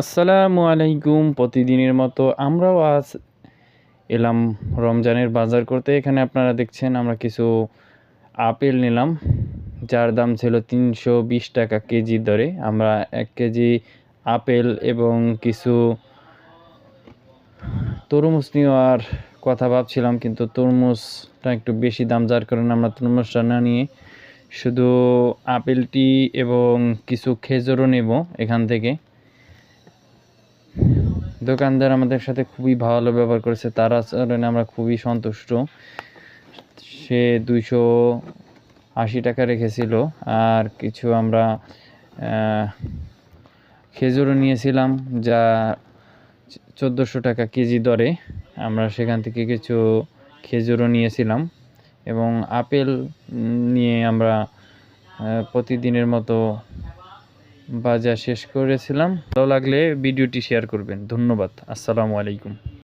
আসসালামু আলাইকুম। প্রতিদিনের মতো আমরাও আজ এলাম রমজানের বাজার করতে। এখানে আপনারা দেখছেন আমরা কিছু আপেল নিলাম, যার দাম ছিল ৩২০ টাকা কেজি দরে। আমরা ১ কেজি আপেল এবং কিছু তরমুজ নেওয়ার কথা ভাবছিলাম, কিন্তু তরমুজটা একটু বেশি দাম, যার কারণে আমরা তরমুজটা না নিয়ে শুধু আপেলটি এবং কিছু খেজুরও নেব এখান থেকে। দোকানদার আমাদের সাথে খুবই ভালো ব্যবহার করেছে, তার আচরণে আমরা খুবই সন্তুষ্ট। সে ২৮০ টাকা রেখেছিল, আর কিছু আমরা খেজুরও নিয়েছিলাম, যা ১৪০০ টাকা কেজি দরে। আমরা সেখান থেকে কিছু খেজুরও নিয়েছিলাম এবং আপেল নিয়ে আমরা প্রতিদিনের মতো বাজার শেষ করেছিলাম। ভালো লাগলে ভিডিওটি শেয়ার করবেন। ধন্যবাদ। আসসালামু আলাইকুম।